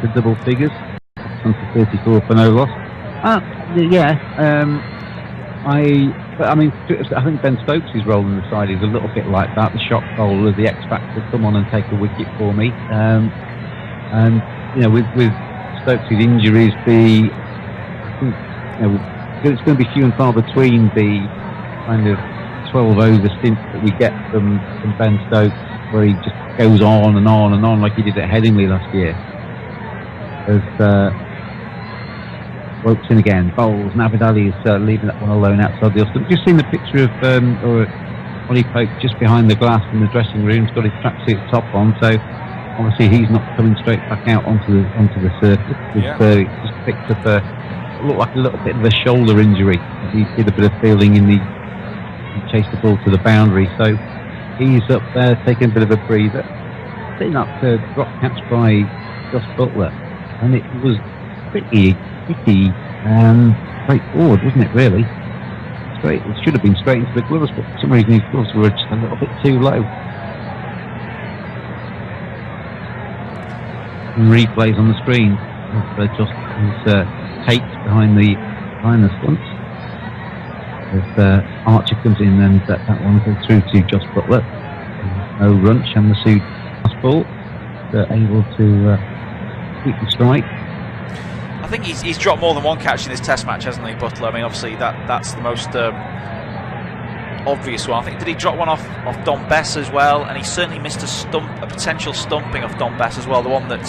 the double figures, onto 34 for no loss. I think Ben Stokes' role in the side is a little bit like that, the shock bowler, the X factor, come on and take a wicket for me. And with Stokes' injuries, it's going to be few and far between the kind of 12 over stint that we get from Ben Stokes, where he just goes on and on and on like he did at Headingley last year. As ropes in again, bowls. Navid Ali is leaving that one alone outside the stump. Just seen the picture of Ollie Pope just behind the glass in the dressing room. He's got his tracksuit top on, so obviously he's not coming straight back out onto the surface. He's just picked up looked like a little bit of a shoulder injury. He did a bit of fielding he chased the ball to the boundary, so he's up there taking a bit of a breather. Seen that drop catch by Josh Butler, and it was pretty straightforward, wasn't it, really? Straight. It should have been straight into the gloves, but for some reason his gloves were just a little bit too low. And replays on the screen of just his taped behind the stumps. As Archer comes in and that one goes through to Josh Butler. No run, Shammasood last ball. They're able to keep the strike. I think he's dropped more than one catch in this Test match, hasn't he, Butler? I mean, obviously that's the most obvious one. I think, did he drop one off Don Bess as well? And he certainly missed a potential stumping off Don Bess as well, the one that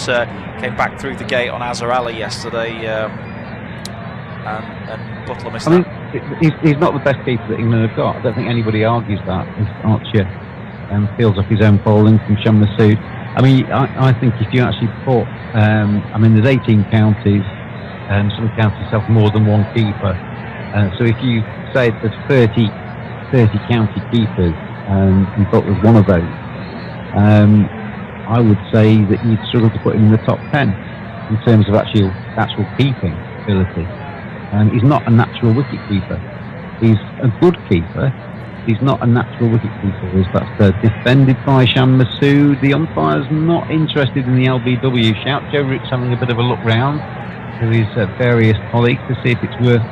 came back through the gate on Azhar Ali yesterday, and Butler missed that. He's not the best keeper that England have got. I don't think anybody argues that. Archer fields off his own bowling from Shammasood. I mean, I think if you actually put, there's 18 counties. Some counties have more than one keeper. So if you say there's 30 county keepers, and Butler's one of those, I would say that you'd struggle to put him in the top 10 in terms of actual keeping ability. He's not a natural wicket keeper. He's a good keeper. He's not a natural wicket keeper. That's defended by Shammasood. The umpire's not interested in the LBW shout. Joe Root's having a bit of a look round to his various colleagues to see if it's worth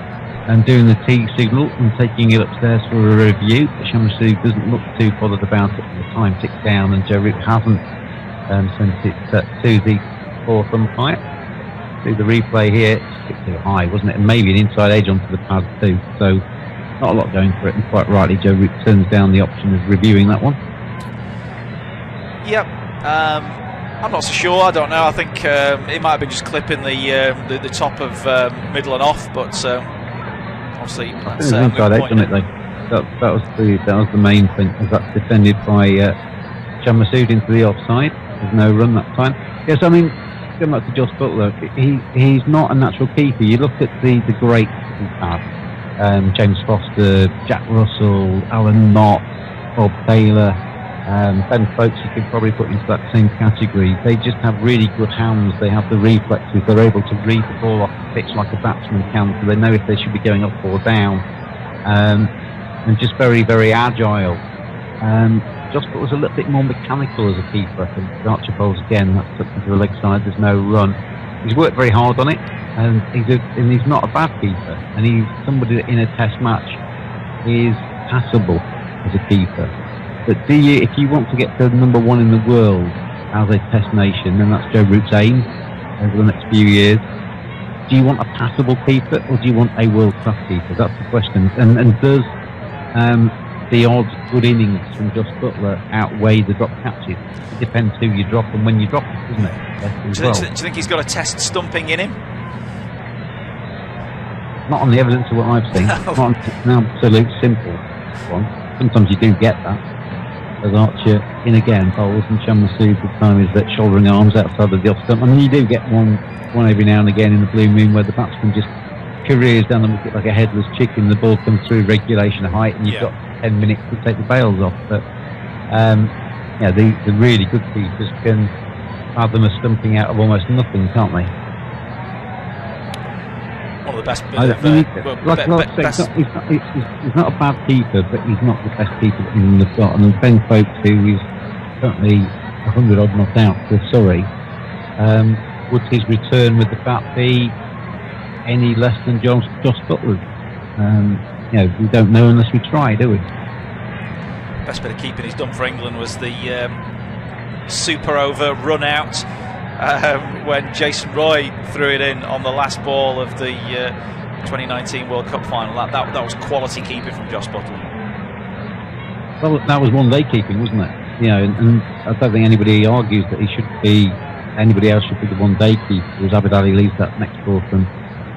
doing the T signal and taking it upstairs for a review. But Shammasood doesn't look too bothered about it. The time ticks down and Joe Root hasn't sent it to the fourth umpire. See the replay here, it's a bit too high, wasn't it? And maybe an inside edge onto the pad too. So not a lot going for it, and quite rightly Joe Root turns down the option of reviewing that one. Yep. I'm not so sure. I don't know. I think it might have been just clipping the top of middle and off, but obviously that's inside edge on it though. That was the main thing. As that's defended by Shammasood into the offside. There's no run that time. Yes, I mean, going back to Josh Butler, he's not a natural keeper. You look at the greats that we've had, James Foster, Jack Russell, Alan Mott, Bob Taylor, Ben Stokes you could probably put into that same category. They just have really good hands. They have the reflexes. They're able to read the ball off the pitch like a batsman can, so they know if they should be going up or down, and just very, very agile. Josh Butler's a little bit more mechanical as a keeper. I think Archer bowls again, that's tucked into the leg side, there's no run. He's worked very hard on it, and he's not a bad keeper, and he's somebody that in a test match is passable as a keeper. But if you want to get to number one in the world as a test nation, then that's Joe Root's aim over the next few years. Do you want a passable keeper, or do you want a world-class keeper? That's the question. And does the odd good innings from Josh Butler outweigh the drop catches? It depends who you drop and when you drop it, doesn't it? Do you think he's got a test stumping in him? Not on the evidence of what I've seen. Not on an absolute simple one. Sometimes you do get that. As Archer in again, bowls, and Shammasood the time is that shouldering arms outside of the off stump. I mean, you do get one every now and again in the blue moon where the batsman just careers down the wicket like a headless chicken. The ball comes through regulation of height, and you've got 10 minutes to take the bails off. But the really good keepers can have them a stumping out of almost nothing, can't they? One of the best. He's not a bad keeper, but he's not the best keeper that England have got. And Ben Stokes, who is currently 100 odd not out for Surrey, would his return with the bat be any less than Josh Butler's? We don't know unless we try, do we? Best bit of keeping he's done for England was the super over run out when Jason Roy threw it in on the last ball of the 2019 World Cup final. That was quality keeping from Josh Butler. Well, that was one-day keeping, wasn't it? And I don't think anybody argues that anybody else should be the one-day keeper, as Abid Ali leaves that next ball from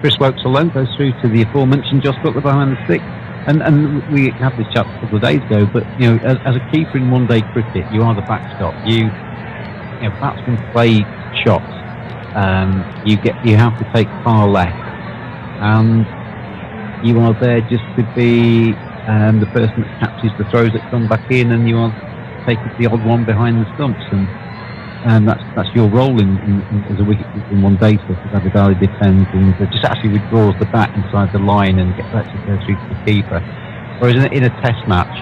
Chris Wokes alone, goes through to the aforementioned Josh Butler behind the stick. And we had this chat a couple of days ago, but as a keeper in one-day cricket, you are the backstop. Batsmen play shots. You have to take far left, and you are there just to be the person that catches the throws that come back in, and you are taking the odd one behind the stumps, and that's your role as a wicket in one day. So Abid Ali defends and just actually withdraws the bat inside the line and lets it go through to the keeper. Whereas in a test match,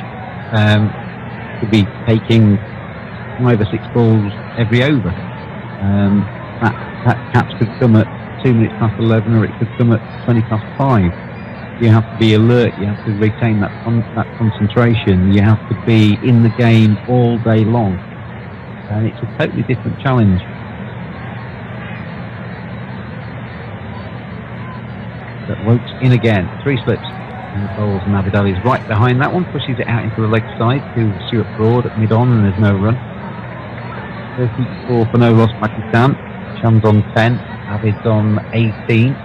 could be taking 5 or 6 balls every over. That catch could come at 2 minutes past 11, or it could come at 20 past 5. You have to be alert. You have to retain that concentration. You have to be in the game all day long. And it's a totally different challenge. But Wokes in again, 3 slips and bowls, and Abid Ali is right behind that one, pushes it out into the leg side to Stuart Broad at mid-on, and there's no run. 34 for no loss Pakistan. Shams on 10, Abid's on 18.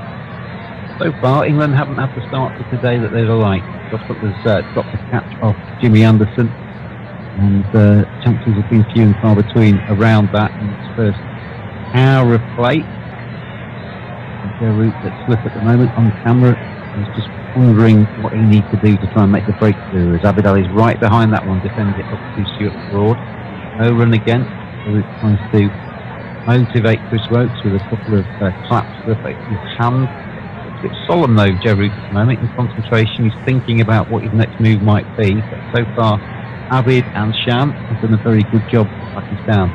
So far, England haven't had the start to today that they'd like. Josh Butler's dropped the catch off Jimmy Anderson, and chances have been few and far between around that in its first hour of play. Joe Root that slip at the moment on camera is just wondering what he needs to do to try and make the breakthrough, as Abid Ali's right behind that one, defends it up to Stuart Broad. No run again. Joe Root tries to motivate Chris Wokes with a couple of claps with his hand. It's a bit solemn though, Joe Root at the moment, in concentration. He's thinking about what his next move might be, but so far Abid and Sham have done a very good job for Pakistan.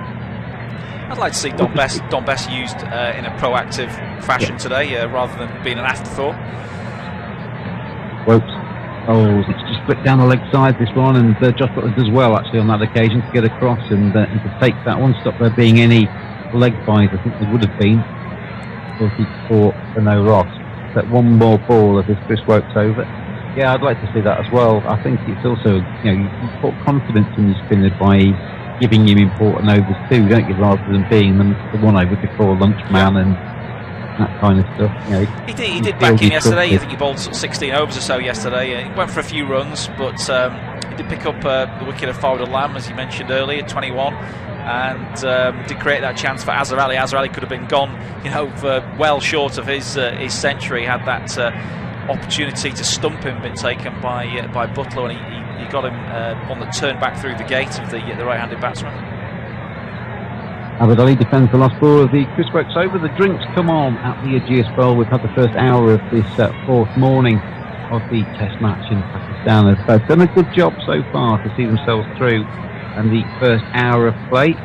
I'd like to see Don Best used in a proactive fashion today, rather than being an afterthought. Wokes bowls, it's just flicked down the leg side, this one, and Josh Butler does well actually on that occasion to get across and to take that one, stop there being any leg buys. I think there would have been 34 for no loss. But one more ball of this Chris Wokes over. Yeah, I'd like to see that as well. I think it's also, you put confidence in your spinner by giving him important overs too, don't you, rather than being the one over before lunch man and that kind of stuff. He did back in yesterday. I think he bowled sort of 16 overs or so yesterday. He went for a few runs, but he did pick up the wicket of Fawad Lam, as you mentioned earlier, 21, and did create that chance for Azhar Ali. Azhar Ali could have been gone, well short of his century had that opportunity to stump him been taken by Butler, and he got him on the turn back through the gate of the right-handed batsman. Abid Ali defends the last ball of the Chris Wokes over. The drinks come on at the Ageas Bowl. We've had the first hour of this fourth morning of the Test match in Pakistan. They've done a good job so far to see themselves through, and the first hour of play.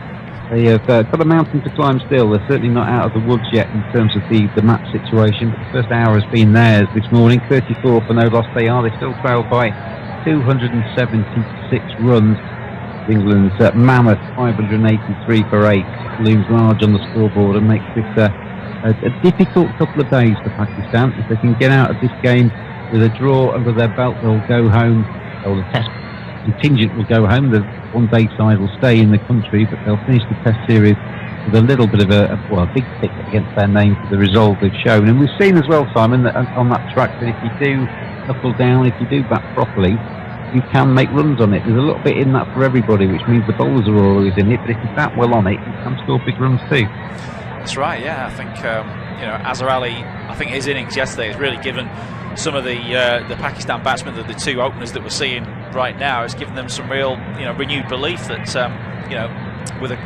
They have got a mountain to climb still. They're certainly not out of the woods yet in terms of the match situation, but the first hour has been theirs this morning. 34 for no loss they are. They still trail by 276 runs. England's mammoth 583 for 8 looms large on the scoreboard and makes this a difficult couple of days for Pakistan. If they can get out of this game with a draw under their belt, they'll go home, or the Test contingent will go home. The one-day side will stay in the country, but they'll finish the Test series with a little bit of a big tick against their name for the resolve they've shown. And we've seen as well, Simon, that on that track, that if you do knuckle down, if you do bat properly, you can make runs on it. There's a little bit in that for everybody, which means the bowlers are always in it, but if you bat well on it, you can score big runs too. That's right, yeah. I think Azhar Ali, I think his innings yesterday has really given some of the Pakistan batsmen, the two openers that we're seeing right now, it's given them some real renewed belief that with a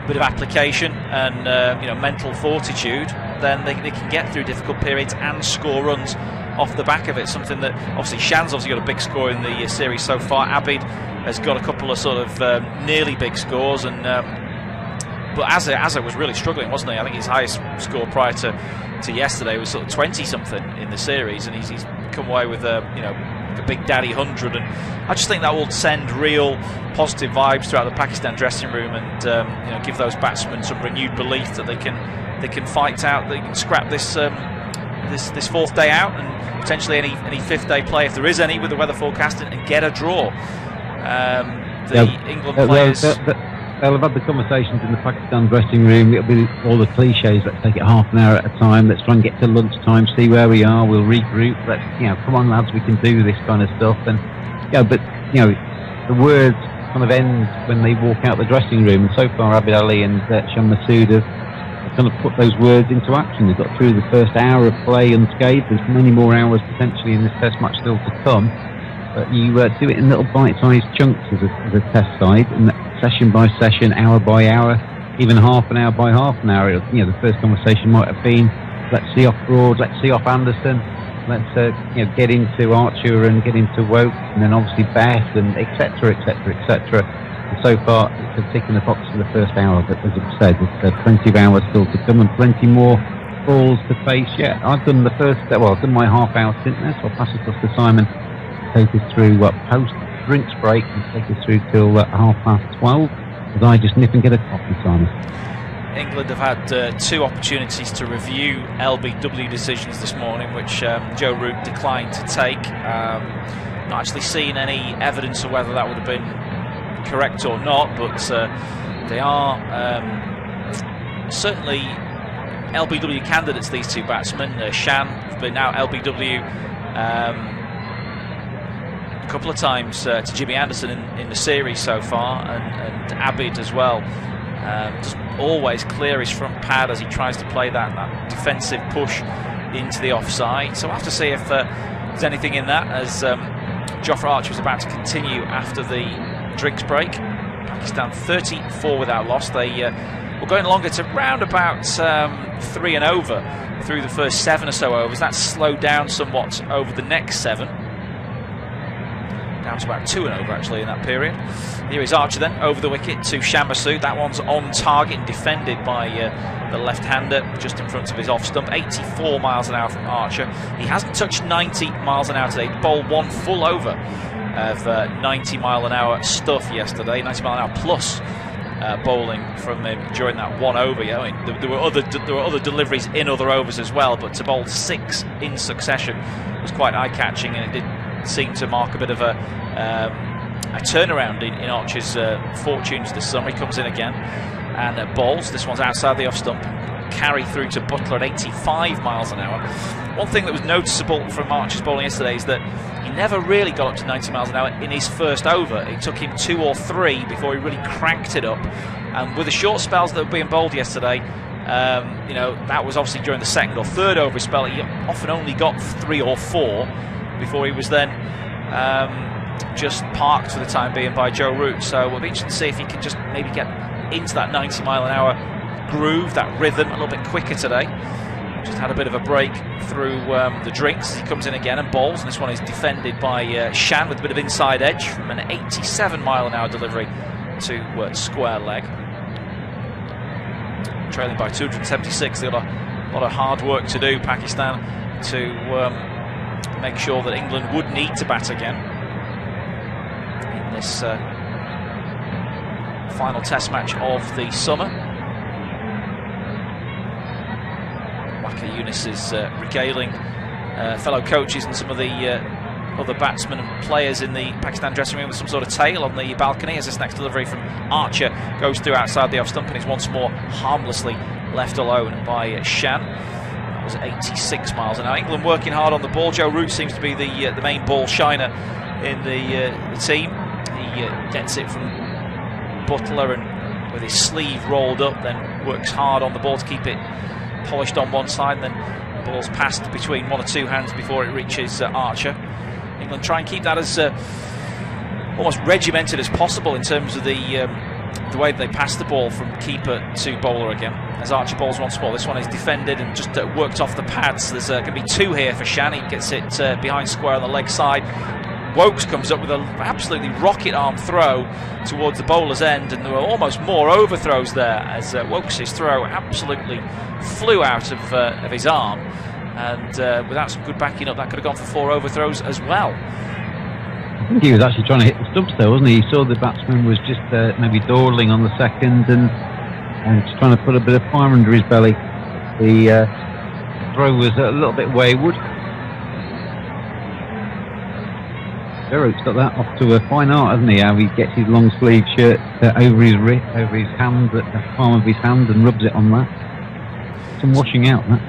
bit of application and mental fortitude, then they can get through difficult periods and score runs off the back of it. Something that obviously Shan's obviously got a big score in the series so far. Abid has got a couple of sort of nearly big scores, and but Azza was really struggling, wasn't he? I think his highest score prior to yesterday was sort of 20-something in the series, and he's come away with a big daddy 100, and I just think that will send real positive vibes throughout the Pakistan dressing room, and give those batsmen some renewed belief that they can fight out, they can scrap this this fourth day out, and potentially any fifth day play, if there is any, with the weather forecast, and get a draw. England players. They'll have had the conversations in the Pakistan dressing room. It'll be all the cliches. Let's take it half an hour at a time. Let's try and get to lunchtime, see where we are. We'll regroup. Let's, come on, lads, we can do this kind of stuff. And but the words kind of end when they walk out the dressing room. And so far, Abid Ali and Shan Masood have kind of put those words into action. They've got through the first hour of play unscathed. There's many more hours potentially in this Test match still to come. But you do it in little bite-sized chunks as a Test side, and session by session, hour by hour, even half an hour by half an hour. The first conversation might have been, let's see off Broad, let's see off Anderson, let's get into Archer and get into Woke, and then obviously Beth, and etc. And so far, it's a tick in the box for the first hour. But as I said, there's plenty of hours still to come and plenty more balls to face. Yeah, I've done the first. I've done my half-hour stint there, so I'll pass it across to Simon. Take us through post drinks break and take us through till 12:30, as I just nip and get a coffee, Simon. England have had two opportunities to review LBW decisions this morning, which Joe Root declined to take. Not actually seen any evidence of whether that would have been correct or not, but they are certainly LBW candidates, these two batsmen. Shan have been out LBW a couple of times to Jimmy Anderson in the series so far, and Abid as well. Just always clear his front pad as he tries to play that defensive push into the offside. So we'll have to see if there's anything in that, as Jofra Archer was about to continue after the drinks break. Pakistan 34 without loss. They were going longer to round about 3 and over through the first 7 or so overs. That slowed down somewhat over the next 7. Down to about 2 and over actually in that period. Here is Archer then over the wicket to Shan Masood. That one's on target and defended by the left-hander just in front of his off stump. 84 miles an hour from Archer. He hasn't touched 90 miles an hour today. He bowled one full over of 90 mile an hour stuff yesterday. 90 mile an hour plus bowling from him during that one over. There were other deliveries in other overs as well, but to bowl 6 in succession was quite eye-catching, and it did seem to mark a bit of a turnaround in Archer's fortunes this summer. He comes in again and bowls. This one's outside the off stump. Carry through to Butler at 85 miles an hour. One thing that was noticeable from Archer's bowling yesterday is that he never really got up to 90 miles an hour in his first over. It took him 2 or 3 before he really cranked it up. And with the short spells that were being bowled yesterday, that was obviously during the second or third over spell. He often only got 3 or 4 before he was then just parked for the time being by Joe Root. So we'll be interested to see if he can just maybe get into that 90 mile an hour groove, that rhythm, a little bit quicker today. Just had a bit of a break through the drinks as he comes in again and bowls, and this one is defended by Shan with a bit of inside edge from an 87 mile an hour delivery to square leg. Trailing by 276. They've got a lot of hard work to do, Pakistan, to make sure that England would need to bat again in this final Test match of the summer. Waka Yunus is regaling fellow coaches and some of the other batsmen and players in the Pakistan dressing room with some sort of tale on the balcony, as this next delivery from Archer goes through outside the off stump and is once more harmlessly left alone by Shan. That was 86 miles an hour. England working hard on the ball. Joe Root seems to be the main ball shiner in the team. He gets it from Butler and with his sleeve rolled up, then works hard on the ball to keep it polished on one side, and then the ball's passed between 1 or 2 hands before it reaches Archer. England try and keep that as almost regimented as possible in terms of the way that they pass the ball from keeper to bowler again. As Archer bowls once more, this one is defended and just worked off the pads. There's going to be 2 here for Shan. He gets it behind square on the leg side. Wokes comes up with an absolutely rocket arm throw towards the bowler's end, and there were almost more overthrows there as Wokes' throw absolutely flew out of his arm, and without some good backing up, that could have gone for 4 overthrows as well. I think he was actually trying to hit the stumps there, wasn't he? He saw the batsman was just maybe dawdling on the second and just trying to put a bit of fire under his belly. The throw was a little bit wayward. Gerrard's got that off to a fine art, hasn't he? How he gets his long sleeve shirt over his wrist, over his hand, the palm of his hand, and rubs it on that. Some washing out, that.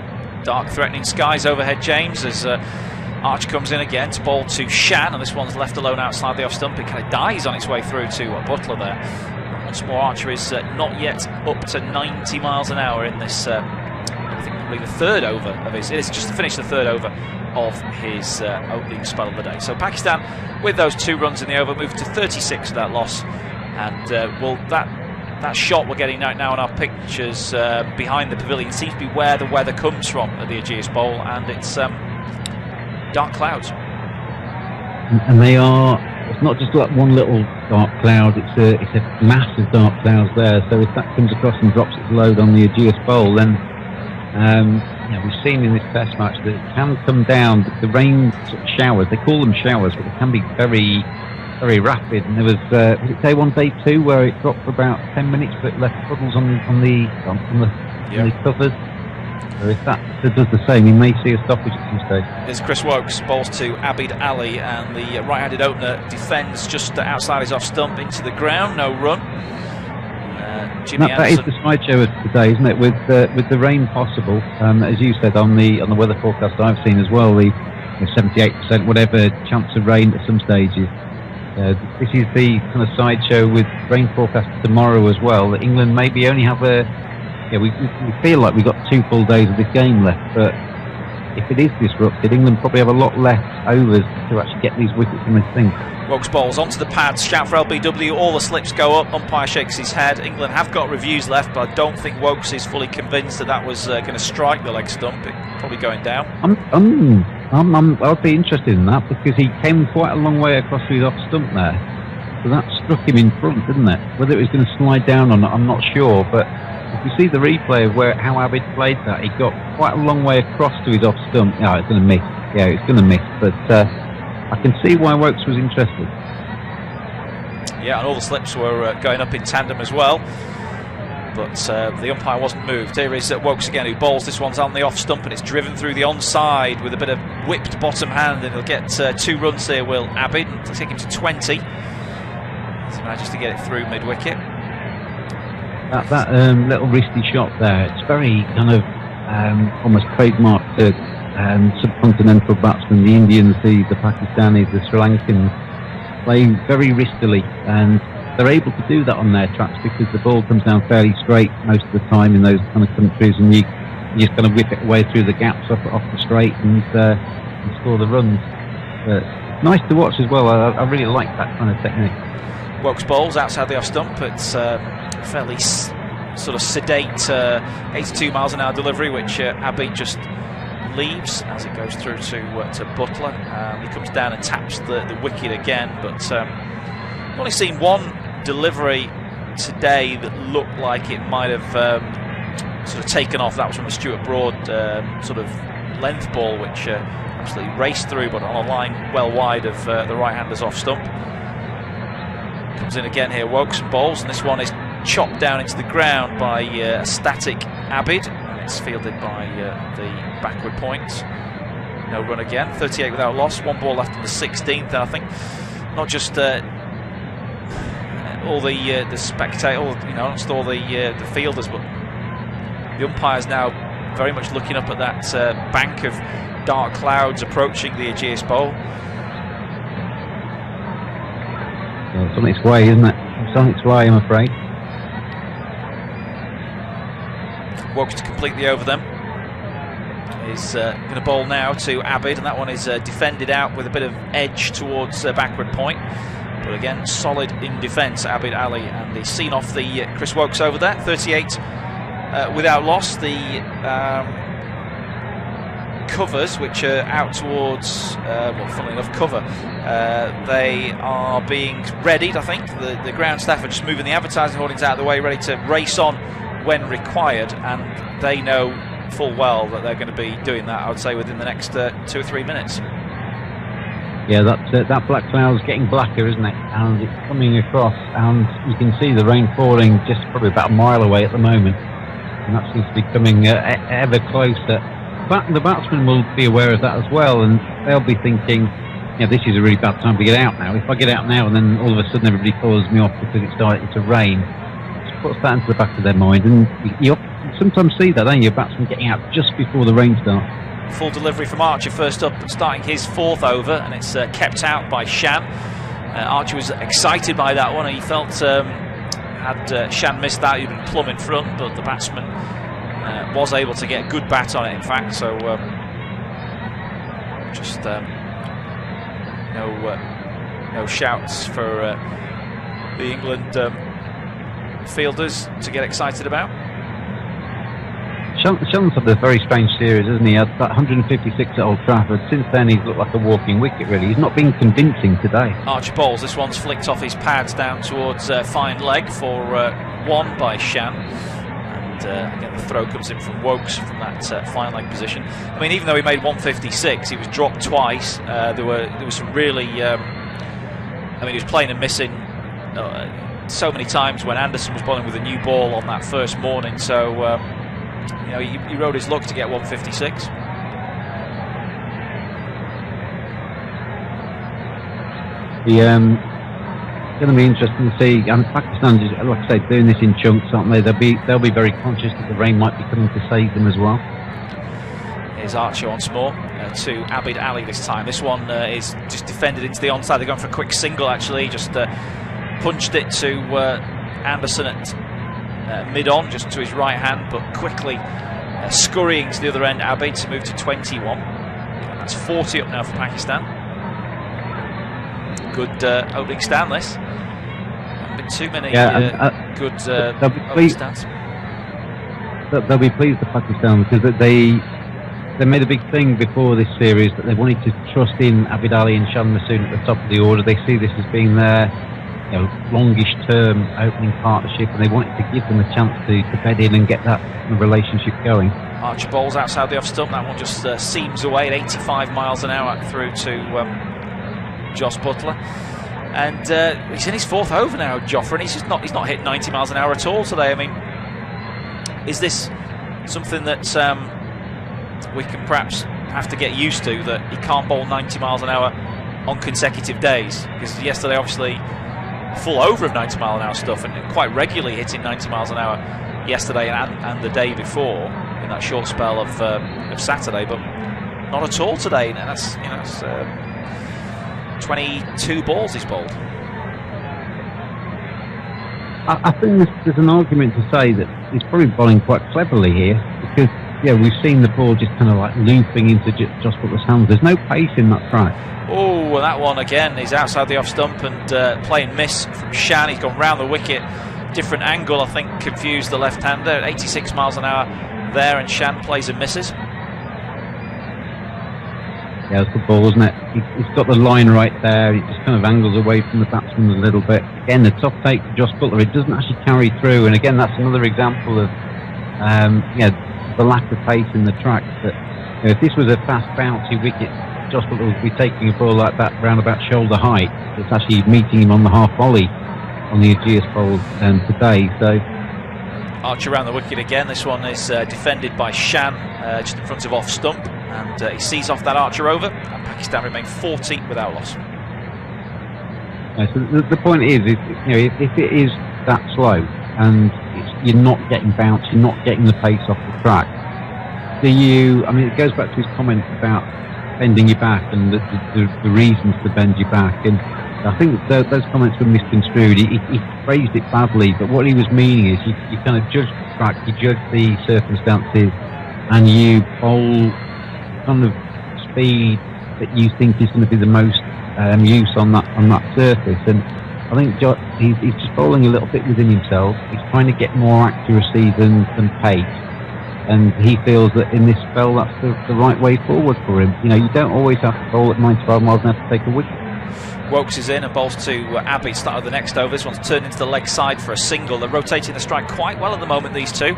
Dark threatening skies overhead, James, as Arch comes in again to bowl to Shan, and this one's left alone outside the off stump. It kind of dies on its way through to Butler there. Once more, Archer is not yet up to 90 miles an hour in this, I think probably the third over of his, it's just to finish the third over of his opening spell of the day. So Pakistan, with those 2 runs in the over, moved to 36 with that loss. And well, that shot we're getting right now on our pictures behind the pavilion seems to be where the weather comes from at the Ageas Bowl, and it's dark clouds. And they are, it's not just like one little dark cloud, it's a mass of dark clouds there. So if that comes across and drops its load on the Ageas Bowl, then we've seen in this test match that it can come down. The rain sort of showers, they call them showers, but they can be very, very rapid. And there was it day 1, day 2, where it dropped for about 10 minutes, but left puddles on the covers. So if that does the same, we may see a stoppage at some stage. As Chris Wokes bowls to Abid Ali, and the right-handed opener defends just outside his off stump into the ground, no run. That is the sideshow of today, isn't it? With the rain possible, as you said on the weather forecast I've seen as well, the 78% whatever chance of rain at some stages. This is the kind of sideshow with rain forecast tomorrow as well. That England maybe only have we feel like we've got 2 full days of this game left, but if it is disrupted, England probably have a lot less overs to actually get these wickets in this thing. Wokes bowls onto the pads, shout for LBW, all the slips go up, umpire shakes his head. England have got reviews left, but I don't think Wokes is fully convinced that was going to strike the leg stump. It probably going down. I'd be interested in that, because he came quite a long way across his off stump there. So that struck him in front, didn't it? Whether it was going to slide down or not, I'm not sure, but if you see the replay of how Abid played that, he got quite a long way across to his off stump. Yeah, it's going to miss. Yeah, it's going to miss. But I can see why Wokes was interested. Yeah, and all the slips were going up in tandem as well. But the umpire wasn't moved. Here is Wokes again, who bowls. This one's on the off stump, and it's driven through the onside with a bit of whipped bottom hand, and he'll get 2 runs here, will Abid, and it'll take him to 20. He manages to get it through mid-wicket. That little wristy shot there, it's very kind of almost trademarked to subcontinental batsmen. The Indians, the Pakistanis, the Sri Lankans play very wristily, and they're able to do that on their tracks because the ball comes down fairly straight most of the time in those kind of countries, and you just kind of whip it away through the gaps off the straight and score the runs. But it's nice to watch as well. I really like that kind of technique. Wokes bowls outside the off stump. It's fairly sort of sedate 82 miles an hour delivery, which Abid just leaves as it goes through to Butler. He comes down and taps the wicket again, but I've only seen one delivery today that looked like it might have sort of taken off. That was from a Stuart Broad sort of length ball, which absolutely raced through, but on a line well wide of the right-hander's off stump. Comes in again here, Wokes and bowls, and this one is chopped down into the ground by a static Abid, and it's fielded by the backward point. No run again, 38 without loss, 1 ball left in the 16th, and I think not just all the spectators, not just all the fielders, but the umpires now very much looking up at that bank of dark clouds approaching the Ageas Bowl. Yeah, it's on its way, isn't it? It's on its way, I'm afraid. Wokes to complete the over then. He's going to bowl now to Abid, and that one is defended out with a bit of edge towards backward point. But again, solid in defence, Abid Ali, and he's seen off the Chris Wokes over there. 38 without loss. The covers, which are out towards, well, funnily enough, cover. They are being readied, I think. The ground staff are just moving the advertising hoardings out of the way, ready to race on when required, and they know full well that they're going to be doing that, I would say, within the next 2 or 3 minutes. Yeah, that black cloud's getting blacker, isn't it? And it's coming across, and you can see the rain falling just probably about a mile away at the moment. And that seems to be coming ever closer. But the batsmen will be aware of that as well, and they'll be thinking, yeah, this is a really bad time to get out now. If I get out now and then all of a sudden everybody follows me off because it's starting to rain, it puts that into the back of their mind. And you sometimes see that, don't you? Batsmen getting out just before the rain starts. Full delivery from Archer first up, starting his 4th over, and it's kept out by Shan. Archer was excited by that one. He felt had Shan missed that, he'd been plumb in front, but the batsman was able to get a good bat on it, in fact. So just no shouts for the England fielders to get excited about. Shan's had a very strange series, hasn't he? He had that 156 at Old Trafford. Since then, he's looked like a walking wicket, really. He's not been convincing today. Archer bowls. This one's flicked off his pads down towards fine leg for 1 by Shan. And again, the throw comes in from Wokes from that fine leg position. I mean, even though he made 156, he was dropped twice. There was some really... I mean, he was playing and missing so many times when Anderson was bowling with a new ball on that first morning. So... you know, he rode his luck to get 156. It's going to be interesting to see. And Pakistan, like I say, doing this in chunks, aren't they? They'll be very conscious that the rain might be coming to save them as well. Here's Archer once more to Abid Ali this time. This one is just defended into the onside. They're going for a quick single, actually. Just punched it to Anderson at mid-on, just to his right hand, but quickly scurrying to the other end, Abid, to move to 21. And that's 40 up now for Pakistan. Good opening stand, this. Haven't been too many good opening stands. They'll be pleased with Pakistan, because they made a big thing before this series that they wanted to trust in Abid Ali and Shan Masood at the top of the order. They see this as being their longish term opening partnership, and they wanted to give them a chance to bed in and get that relationship going. Archer bowls outside the off stump. That one just seams away at 85 miles an hour through to Jos Buttler, and he's in his 4th over now, Jofra, and he's not hit 90 miles an hour at all today. I mean, is this something that we can perhaps have to get used to, that he can't bowl 90 miles an hour on consecutive days? Because yesterday, obviously, full over of 90 mile an hour stuff, and quite regularly hitting 90 miles an hour yesterday and the day before in that short spell of Saturday, but not at all today. And that's 22 balls he's bowled. I think there's an argument to say that he's probably bowling quite cleverly here, because we've seen the ball just kind of like looping into Jos Buttler's hands. There's no pace in that track. Oh, well, that one again is outside the off stump and playing miss from Shan. He's gone round the wicket, different angle, I think, confused the left-hander. 86 miles an hour there, and Shan plays and misses. Yeah, it's good ball, isn't it? He's got the line right there. It just kind of angles away from the batsman a little bit. Again, the top take for Jos Buttler, it doesn't actually carry through, and again, that's another example of the lack of pace in the track. But if this was a fast, bouncy wicket, Jos Buttler would be taking a ball like that round about shoulder height. It's actually meeting him on the half volley on the Aegeus bowl today. So Archer around the wicket again. This one is defended by Shan just in front of off stump, and he sees off that Archer over, and Pakistan remain 40 without loss. So the point is if it is that slow and you're not getting bounce, you're not getting the pace off the track, it goes back to his comment about bending your back and the reasons to bend your back, and I think those comments were misconstrued. He phrased it badly, but what he was meaning is you kind of judge the track, you judge the circumstances, and you bowl kind of speed that you think is going to be the most use on that surface. And I think he's just bowling a little bit within himself. He's trying to get more accuracy than pace. and he feels that in this spell that's the right way forward for him. You know, you don't always have to bowl at 95 miles an hour to take a wicket. Wokes is in and bowls to Abbey, start of the next over. This one's turned into the leg side for a single. They're rotating the strike quite well at the moment, these two.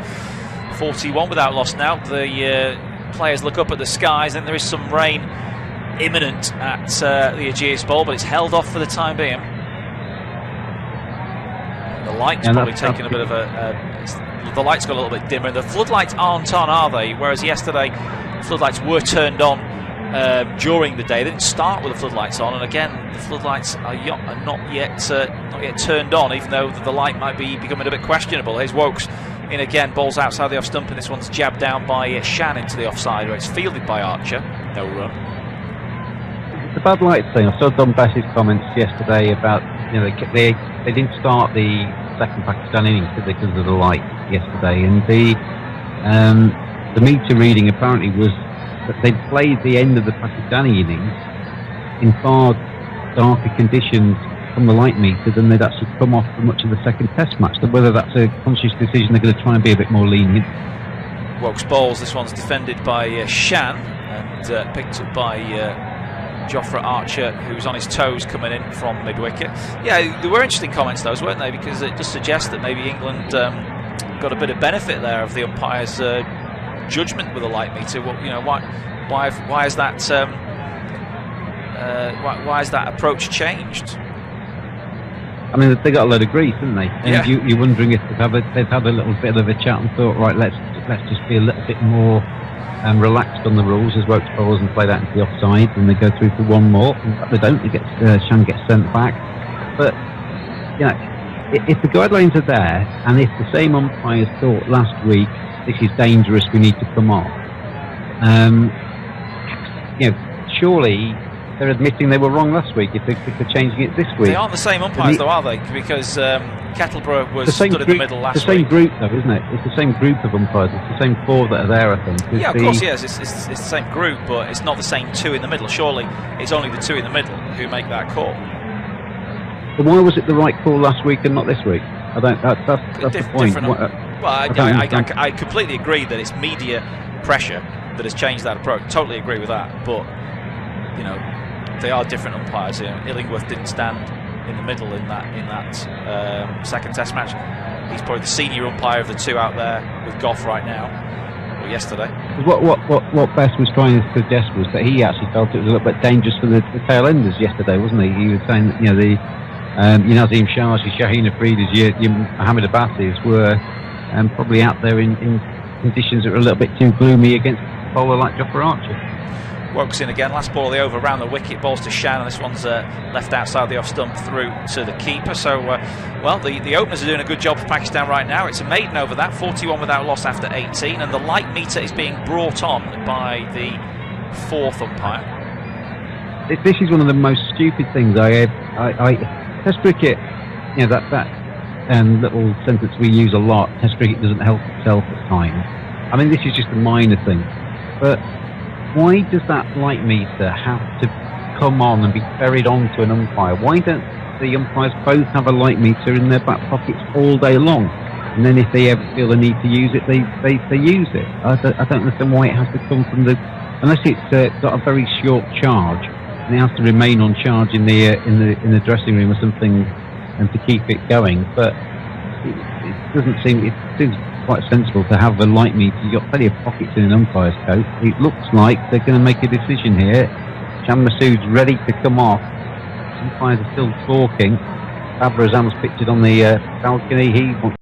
41 without loss now. The players look up at the skies, and there is some rain imminent at the Ageas Bowl, but it's held off for the time being. The light's probably taken a bit of the lights got a little bit dimmer. The floodlights aren't on, are they? Whereas yesterday, the floodlights were turned on during the day. They didn't start with the floodlights on, and again, the floodlights are not yet turned on, even though the light might be becoming a bit questionable. Here's Wokes in again, balls outside the off stump, and this one's jabbed down by Shan into the offside, where it's fielded by Archer. No run. The bad light thing. I saw Don Bass's comments yesterday about, you know, they didn't start the second Pakistan innings because of the light yesterday, and the meter reading apparently was that they'd played the end of the Pakistani innings in far darker conditions from the light meter than they'd actually come off for much of the second test match. So whether that's a conscious decision, they're going to try and be a bit more lenient. Wokes bowls. This one's defended by Shan and picked up by Jofra Archer, who's on his toes coming in from mid-wicket. Yeah, there were interesting comments, those, weren't they? Because it just suggests that maybe England got a bit of benefit there of the umpire's judgment with a light meter. Well, you know, why is that? Why has that approach changed? I mean, they got a load of grief, didn't they? And yeah. You're wondering if they've had a little bit of a chat and thought, right, let's just be a little bit more relaxed on the rules as Wokes bowls and play that into the offside, and they go through for one more. In fact, they don't. Shan gets sent back. But you know, if the guidelines are there, and if the same umpires thought last week this is dangerous, we need to come off, you know, surely they're admitting they were wrong last week if they're changing it this week. They aren't the same umpires, though, are they? Because Kettleborough was stood in the middle last week. It's the same group, though, isn't it? It's the same group of umpires. It's the same four that are there, I think. Yeah, of course, yes. It's the same group, but it's not the same two in the middle. Surely it's only the two in the middle who make that call. But why was it the right call last week and not this week? I don't. That's the point. Well, I completely agree that it's media pressure that has changed that approach. Totally agree with that. But you know, they are different umpires. You know, Illingworth didn't stand in the middle in that second Test match. He's probably the senior umpire of the two out there with Goff right now, or yesterday. What Bess was trying to suggest was that he actually felt it was a little bit dangerous for the tail enders yesterday, wasn't he? He was saying that, you know, the your Nazim Shahs, your Shaheen Afridis, your Mohammed Abbasis were probably out there in conditions that were a little bit too gloomy against a bowler like Jofra Archer. Wokes in again, last ball of the over around the wicket, balls to Shan, and this one's left outside the off stump through to the keeper. So, well, the openers are doing a good job for Pakistan right now. It's a maiden over that, 41 without loss after 18, and the light meter is being brought on by the fourth umpire. This is one of the most stupid things Test cricket, you know, that little sentence we use a lot, Test cricket doesn't help itself at times. I mean, this is just a minor thing, but why does that light meter have to come on and be ferried onto an umpire? Why don't the umpires both have a light meter in their back pockets all day long? And then if they ever feel the need to use it, they use it. I don't understand why it has to come from unless it's got a very short charge, and it has to remain on charge in the dressing room or something, and to keep it going. But it doesn't seem. It seems quite sensible to have a light meter. You've got plenty of pockets in an umpire's coat. It looks like they're going to make a decision here. Shan Masood's ready to come off. Umpires are still talking. Babar Azam's pictured on the balcony. He wants